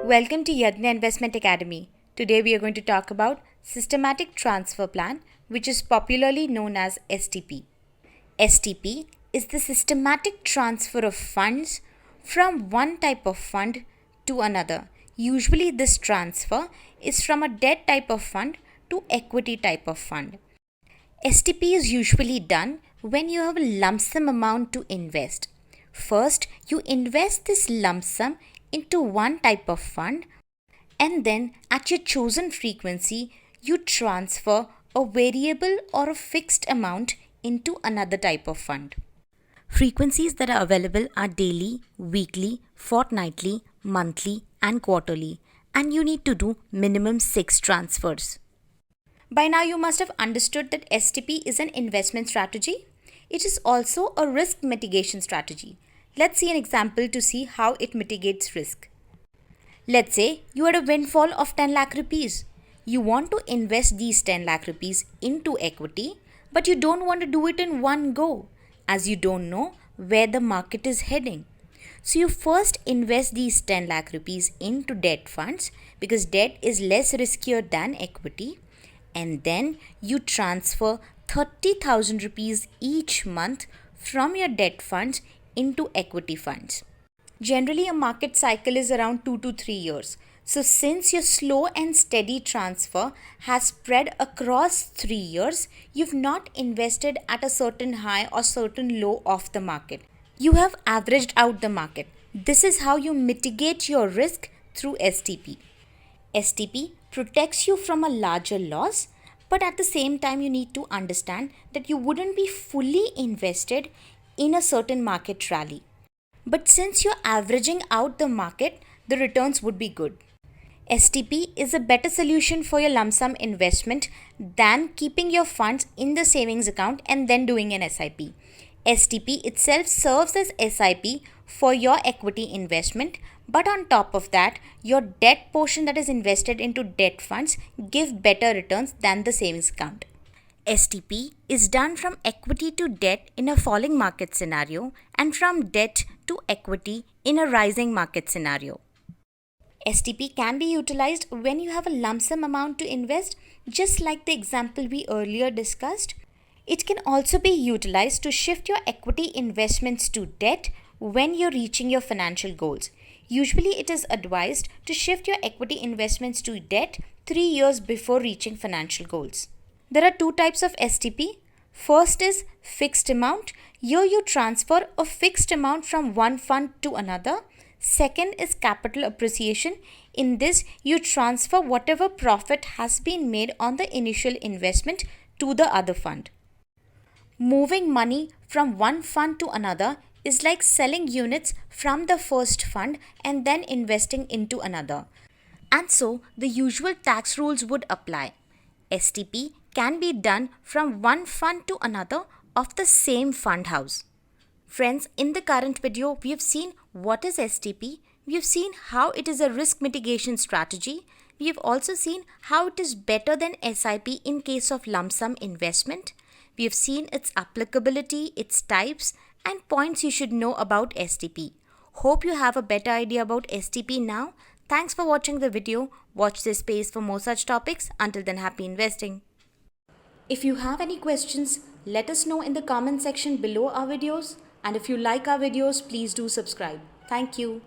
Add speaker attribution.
Speaker 1: Welcome to Yadnya Investment Academy. Today we are going to talk about Systematic Transfer Plan, which is popularly known as STP. STP is the systematic transfer of funds from one type of fund to another. Usually this transfer is from a debt type of fund to equity type of fund. STP is usually done when you have a lump sum amount to invest. First, you invest this lump sum into one type of fund, and then at your chosen frequency, you transfer a variable or a fixed amount into another type of fund. Frequencies that are available are daily, weekly, fortnightly, monthly, and quarterly, and you need to do minimum 6 transfers. By now, you must have understood that STP is an investment strategy. It is also a risk mitigation strategy. Let's see an example to see how it mitigates risk. Let's say you had a windfall of 10 lakh rupees. You want to invest these 10 lakh rupees into equity, but you don't want to do it in one go, as you don't know where the market is heading. So you first invest these 10 lakh rupees into debt funds because debt is less riskier than equity, and then you transfer 30,000 rupees each month from your debt funds into equity funds. Generally, a market cycle is around 2 to 3 years. So since your slow and steady transfer has spread across 3 years, you've not invested at a certain high or certain low of the market. You have averaged out the market. This is how you mitigate your risk through STP. STP protects you from a larger loss, but at the same time you need to understand that you wouldn't be fully invested in a certain market rally. But since you're averaging out the market, the returns would be good. STP is a better solution for your lump sum investment than keeping your funds in the savings account and then doing an SIP. STP itself serves as SIP for your equity investment, but on top of that, your debt portion that is invested into debt funds give better returns than the savings account. STP is done from equity to debt in a falling market scenario and from debt to equity in a rising market scenario. STP can be utilized when you have a lump sum amount to invest, just like the example we earlier discussed. It can also be utilized to shift your equity investments to debt when you're reaching your financial goals. Usually, it is advised to shift your equity investments to debt 3 years before reaching financial goals. There are 2 types of STP. First is fixed amount. Here you transfer a fixed amount from one fund to another. Second is capital appreciation. In this, you transfer whatever profit has been made on the initial investment to the other fund. Moving money from one fund to another is like selling units from the first fund and then investing into another. And so, the usual tax rules would apply. STP can be done from one fund to another of the same fund house. Friends, in the current video, we have seen what is STP, we have seen how it is a risk mitigation strategy, we have also seen how it is better than SIP in case of lump sum investment, we have seen its applicability, its types, and points you should know about STP. Hope you have a better idea about STP now. Thanks for watching the video. Watch this space for more such topics. Until then, happy investing. If you have any questions, let us know in the comment section below our videos. And if you like our videos, please do subscribe. Thank you.